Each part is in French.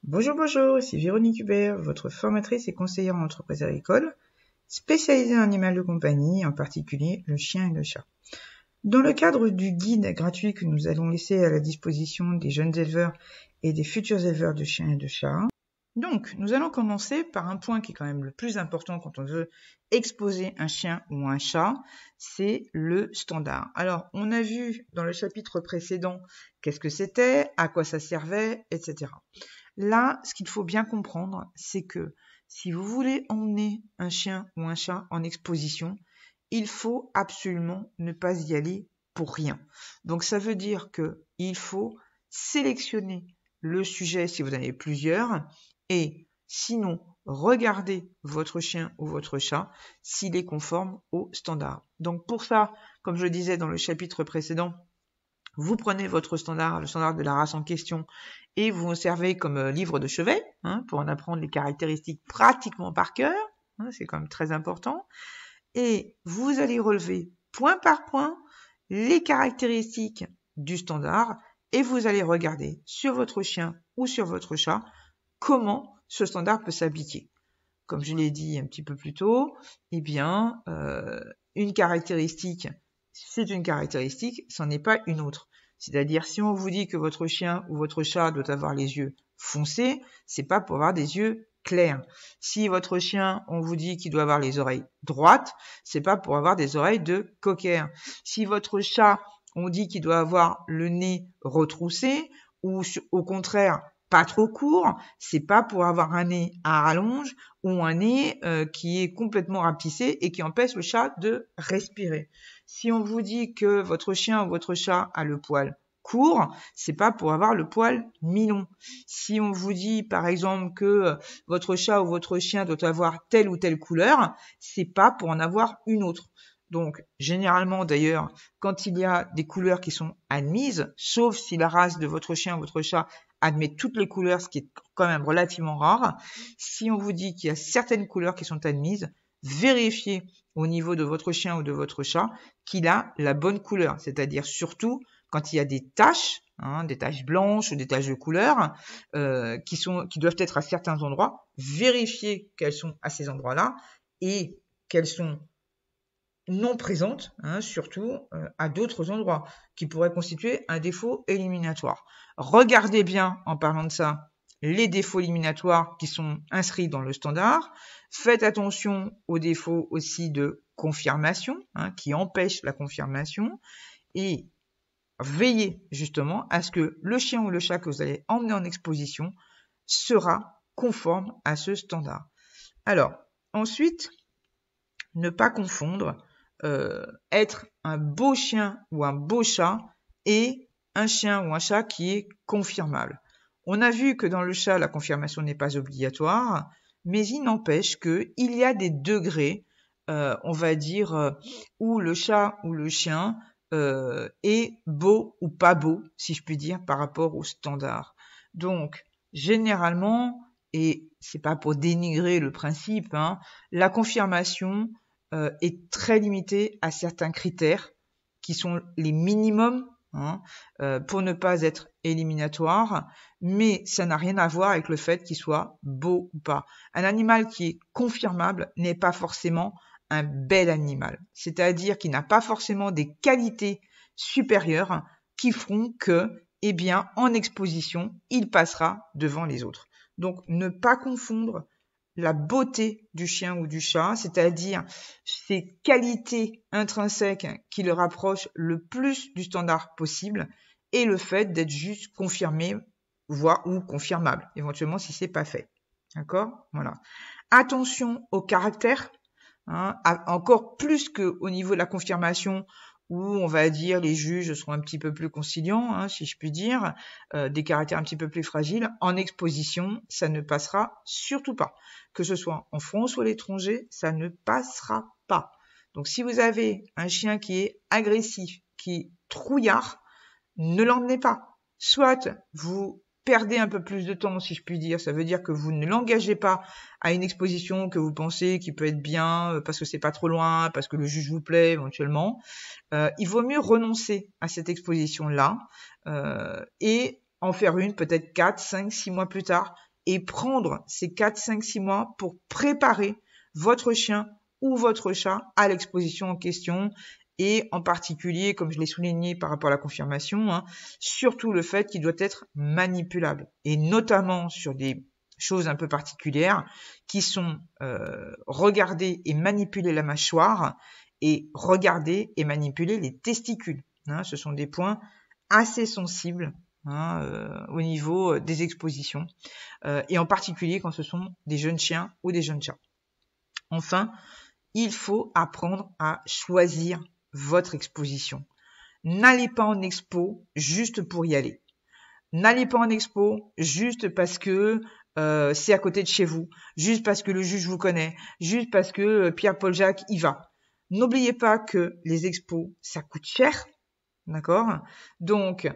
Bonjour, bonjour, ici Véronique Hubert, votre formatrice et conseillère en entreprise agricole, spécialisée en animal de compagnie, en particulier le chien et le chat. Dans le cadre du guide gratuit que nous allons laisser à la disposition des jeunes éleveurs et des futurs éleveurs de chiens et de chats, donc nous allons commencer par un point qui est quand même le plus important quand on veut exposer un chien ou un chat, c'est le standard. Alors, on a vu dans le chapitre précédent qu'est-ce que c'était, à quoi ça servait, etc. Là, ce qu'il faut bien comprendre, c'est que si vous voulez emmener un chien ou un chat en exposition, il faut absolument ne pas y aller pour rien. Donc ça veut dire qu'il faut sélectionner le sujet si vous en avez plusieurs et sinon regardez votre chien ou votre chat s'il est conforme au standard. Donc pour ça, comme je le disais dans le chapitre précédent, vous prenez votre standard, le standard de la race en question, et vous en servez comme livre de chevet, pour en apprendre les caractéristiques pratiquement par cœur, c'est quand même très important, et vous allez relever point par point les caractéristiques du standard, et vous allez regarder sur votre chien ou sur votre chat comment ce standard peut s'appliquer. Comme je l'ai dit un petit peu plus tôt, eh bien, une caractéristique, c'est une caractéristique, c'en est pas une autre. C'est-à-dire, si on vous dit que votre chien ou votre chat doit avoir les yeux foncés, c'est pas pour avoir des yeux clairs. Si votre chien, on vous dit qu'il doit avoir les oreilles droites, c'est pas pour avoir des oreilles de cocker. Si votre chat, on dit qu'il doit avoir le nez retroussé, ou au contraire, pas trop court, c'est pas pour avoir un nez à rallonge ou un nez qui est complètement rapetissé et qui empêche le chat de respirer. Si on vous dit que votre chien ou votre chat a le poil court, c'est pas pour avoir le poil mi-long. Si on vous dit par exemple que votre chat ou votre chien doit avoir telle ou telle couleur, c'est pas pour en avoir une autre. Donc, généralement d'ailleurs, quand il y a des couleurs qui sont admises, sauf si la race de votre chien ou votre chat admet toutes les couleurs, ce qui est quand même relativement rare, si on vous dit qu'il y a certaines couleurs qui sont admises, vérifiez au niveau de votre chien ou de votre chat qu'il a la bonne couleur. C'est-à-dire surtout quand il y a des taches blanches ou des taches de couleur qui doivent être à certains endroits, vérifiez qu'elles sont à ces endroits-là et qu'elles sont non présentes, surtout à d'autres endroits, qui pourraient constituer un défaut éliminatoire. Regardez bien, en parlant de ça, les défauts éliminatoires qui sont inscrits dans le standard. Faites attention aux défauts aussi de confirmation, qui empêchent la confirmation. Et veillez justement à ce que le chien ou le chat que vous allez emmener en exposition sera conforme à ce standard. Alors, ensuite, ne pas confondre être un beau chien ou un beau chat et un chien ou un chat qui est confirmable. On a vu que dans le chat, la confirmation n'est pas obligatoire, mais il n'empêche qu'il y a des degrés, on va dire, où le chat ou le chien est beau ou pas beau, si je puis dire, par rapport au standard. Donc, généralement, et c'est pas pour dénigrer le principe, la confirmation est très limité à certains critères qui sont les minimums pour ne pas être éliminatoire, mais ça n'a rien à voir avec le fait qu'il soit beau ou pas. Un animal qui est confirmable n'est pas forcément un bel animal, c'est-à-dire qu'il n'a pas forcément des qualités supérieures qui feront que, eh bien, en exposition, il passera devant les autres. Donc, ne pas confondre la beauté du chien ou du chat, c'est-à-dire ses qualités intrinsèques qui le rapprochent le plus du standard possible, et le fait d'être juste confirmé, voire ou confirmable, éventuellement si c'est pas fait. D'accord ? Voilà. Attention au caractère, encore plus qu'au niveau de la confirmation, où on va dire les juges seront un petit peu plus conciliants, si je puis dire, des caractères un petit peu plus fragiles. En exposition, ça ne passera surtout pas. Que ce soit en France ou à l'étranger, ça ne passera pas. Donc si vous avez un chien qui est agressif, qui est trouillard, ne l'emmenez pas. Soit vous perdez un peu plus de temps, si je puis dire. Ça veut dire que vous ne l'engagez pas à une exposition que vous pensez qui peut être bien, parce que c'est pas trop loin, parce que le juge vous plaît éventuellement. Il vaut mieux renoncer à cette exposition-là et en faire une peut-être 4, 5, 6 mois plus tard et prendre ces 4, 5, 6 mois pour préparer votre chien ou votre chat à l'exposition en question, et en particulier, comme je l'ai souligné par rapport à la confirmation, hein, surtout le fait qu'il doit être manipulable, et notamment sur des choses un peu particulières qui sont regarder et manipuler la mâchoire et regarder et manipuler les testicules. Hein, ce sont des points assez sensibles, hein, au niveau des expositions, et en particulier quand ce sont des jeunes chiens ou des jeunes chats. Enfin, il faut apprendre à choisir votre exposition. N'allez pas en expo juste pour y aller. N'allez pas en expo juste parce que c'est à côté de chez vous, juste parce que le juge vous connaît, juste parce que Pierre-Paul Jacques y va. N'oubliez pas que les expos, ça coûte cher, d'accord? Donc,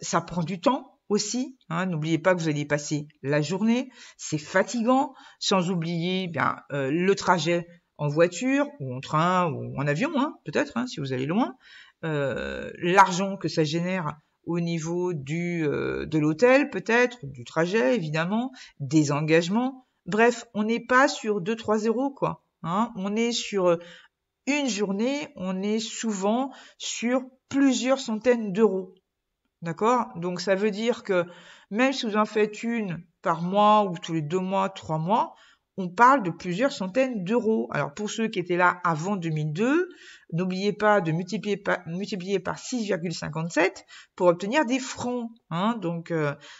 ça prend du temps aussi. Hein. N'oubliez pas que vous allez passer la journée, c'est fatigant, sans oublier le trajet en voiture ou en train ou en avion, hein, peut-être, hein, si vous allez loin, l'argent que ça génère au niveau de l'hôtel, peut-être, du trajet, évidemment, des engagements. Bref, on n'est pas sur 2-3 euros, quoi. Hein. On est sur une journée, on est souvent sur plusieurs centaines d'euros. D'accord? Donc, ça veut dire que même si vous en faites une par mois ou tous les 2 mois, 3 mois, on parle de plusieurs centaines d'euros. Alors, pour ceux qui étaient là avant 2002, n'oubliez pas de multiplier par 6,57 pour obtenir des francs. Hein. Donc,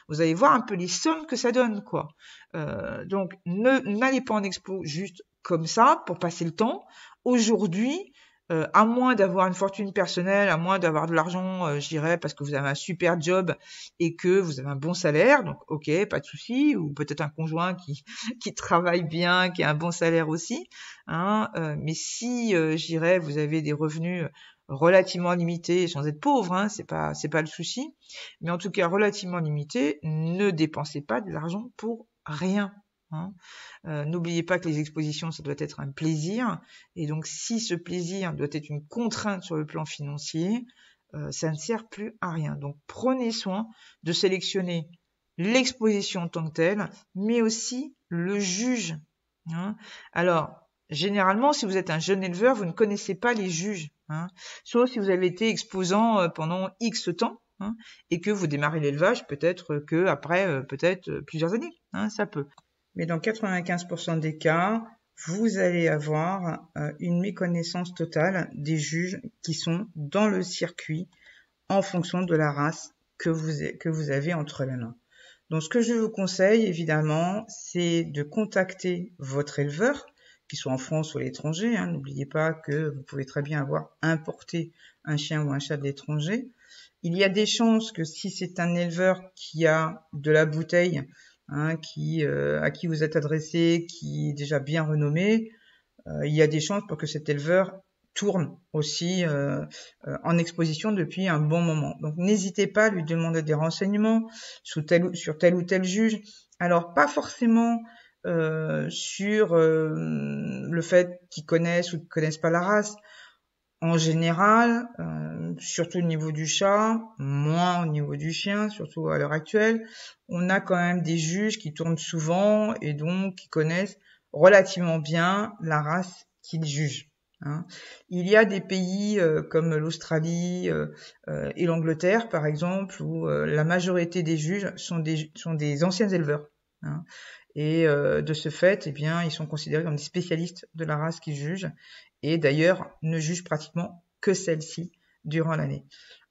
vous allez voir un peu les sommes que ça donne, quoi. Donc, n'allez pas en expo juste comme ça pour passer le temps. Aujourd'hui, à moins d'avoir une fortune personnelle, à moins d'avoir de l'argent, je dirais, parce que vous avez un super job et que vous avez un bon salaire, donc ok, pas de souci, ou peut-être un conjoint qui travaille bien, qui a un bon salaire aussi. Hein, mais si, je dirais, vous avez des revenus relativement limités, sans être pauvre, hein, c'est pas le souci, mais en tout cas relativement limités, ne dépensez pas de l'argent pour rien. Hein. N'oubliez pas que les expositions, ça doit être un plaisir, et donc si ce plaisir doit être une contrainte sur le plan financier, ça ne sert plus à rien. Donc prenez soin de sélectionner l'exposition en tant que telle, mais aussi le juge. Hein. Alors, généralement, si vous êtes un jeune éleveur, vous ne connaissez pas les juges, hein, sauf si vous avez été exposant pendant X temps, hein, et que vous démarrez l'élevage peut-être que après peut-être plusieurs années, hein, ça peut. Mais dans 95% des cas, vous allez avoir une méconnaissance totale des juges qui sont dans le circuit en fonction de la race que vous avez entre les mains. Donc, ce que je vous conseille, évidemment, c'est de contacter votre éleveur, qu'il soit en France ou à l'étranger. Hein. N'oubliez pas que vous pouvez très bien avoir importé un chien ou un chat de l'étranger. Il y a des chances que si c'est un éleveur qui a de la bouteille, hein, à qui vous êtes adressé, qui est déjà bien renommé, il y a des chances pour que cet éleveur tourne aussi en exposition depuis un bon moment. Donc n'hésitez pas à lui demander des renseignements sur tel ou tel juge. Alors pas forcément sur le fait qu'ils connaissent ou qu'ils connaissent pas la race. En général, surtout au niveau du chat, moins au niveau du chien, surtout à l'heure actuelle, on a quand même des juges qui tournent souvent et donc qui connaissent relativement bien la race qu'ils jugent. Hein. Il y a des pays comme l'Australie et l'Angleterre, par exemple, où la majorité des juges sont des anciens éleveurs. Hein. Et de ce fait, eh bien, ils sont considérés comme des spécialistes de la race qu'ils jugent, et d'ailleurs ne jugent pratiquement que celle-ci durant l'année.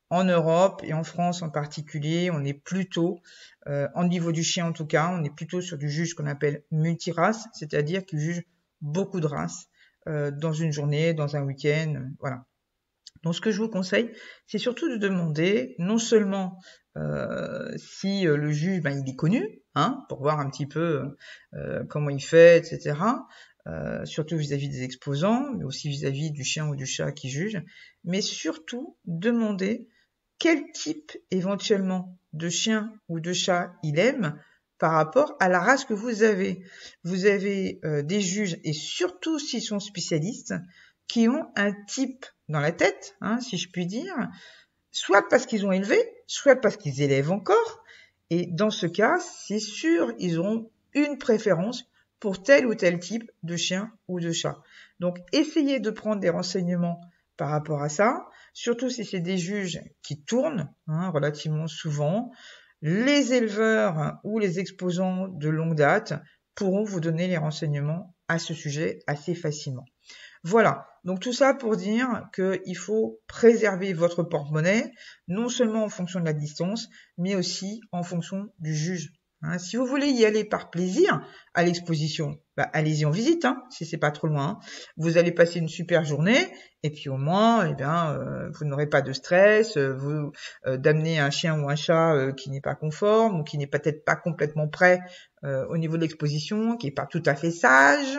En Europe et en France en particulier, on est plutôt, en niveau du chien en tout cas, on est plutôt sur du juge qu'on appelle multirace, c'est-à-dire qu'il juge beaucoup de races dans une journée, dans un week-end, voilà. Donc ce que je vous conseille, c'est surtout de demander non seulement si le juge il est connu, hein, pour voir un petit peu comment il fait, etc. Surtout vis-à-vis des exposants, mais aussi vis-à-vis du chien ou du chat qui juge, mais surtout demander quel type éventuellement de chien ou de chat il aime par rapport à la race que vous avez. Vous avez des juges, et surtout s'ils sont spécialistes, qui ont un type dans la tête, hein, si je puis dire, soit parce qu'ils ont élevé, soit parce qu'ils élèvent encore, Et dans ce cas, c'est sûr, ils auront une préférence pour tel ou tel type de chien ou de chat. Donc, essayez de prendre des renseignements par rapport à ça, surtout si c'est des juges qui tournent relativement souvent. Les éleveurs ou les exposants de longue date pourront vous donner les renseignements à ce sujet assez facilement. Voilà, donc tout ça pour dire qu'il faut préserver votre porte-monnaie, non seulement en fonction de la distance, mais aussi en fonction du juge. Si vous voulez y aller par plaisir à l'exposition, allez-y en visite, si c'est pas trop loin. Vous allez passer une super journée, et puis au moins, vous n'aurez pas de stress, d'amener un chien ou un chat qui n'est pas conforme, ou qui n'est peut-être pas complètement prêt au niveau de l'exposition, qui n'est pas tout à fait sage,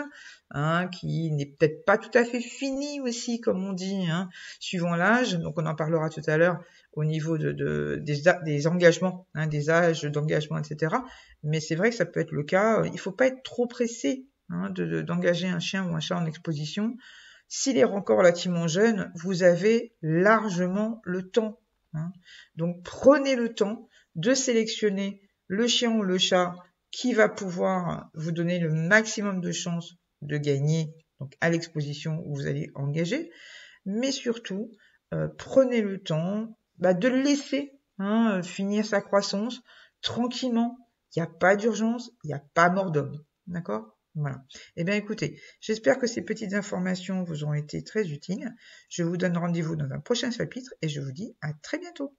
qui n'est peut-être pas tout à fait fini aussi, comme on dit, suivant l'âge. Donc on en parlera tout à l'heure au niveau des engagements, des âges d'engagement, etc. Mais c'est vrai que ça peut être le cas. Il faut pas être trop pressé d'engager un chien ou un chat en exposition. S'il est encore relativement jeune, vous avez largement le temps. Donc prenez le temps de sélectionner le chien ou le chat qui va pouvoir vous donner le maximum de chances de gagner donc à l'exposition où vous allez engager, mais surtout prenez le temps de le laisser finir sa croissance tranquillement. Il n'y a pas d'urgence, il n'y a pas mort d'homme, d'accord? Voilà. Eh bien écoutez, j'espère que ces petites informations vous ont été très utiles. Je vous donne rendez-vous dans un prochain chapitre et je vous dis à très bientôt.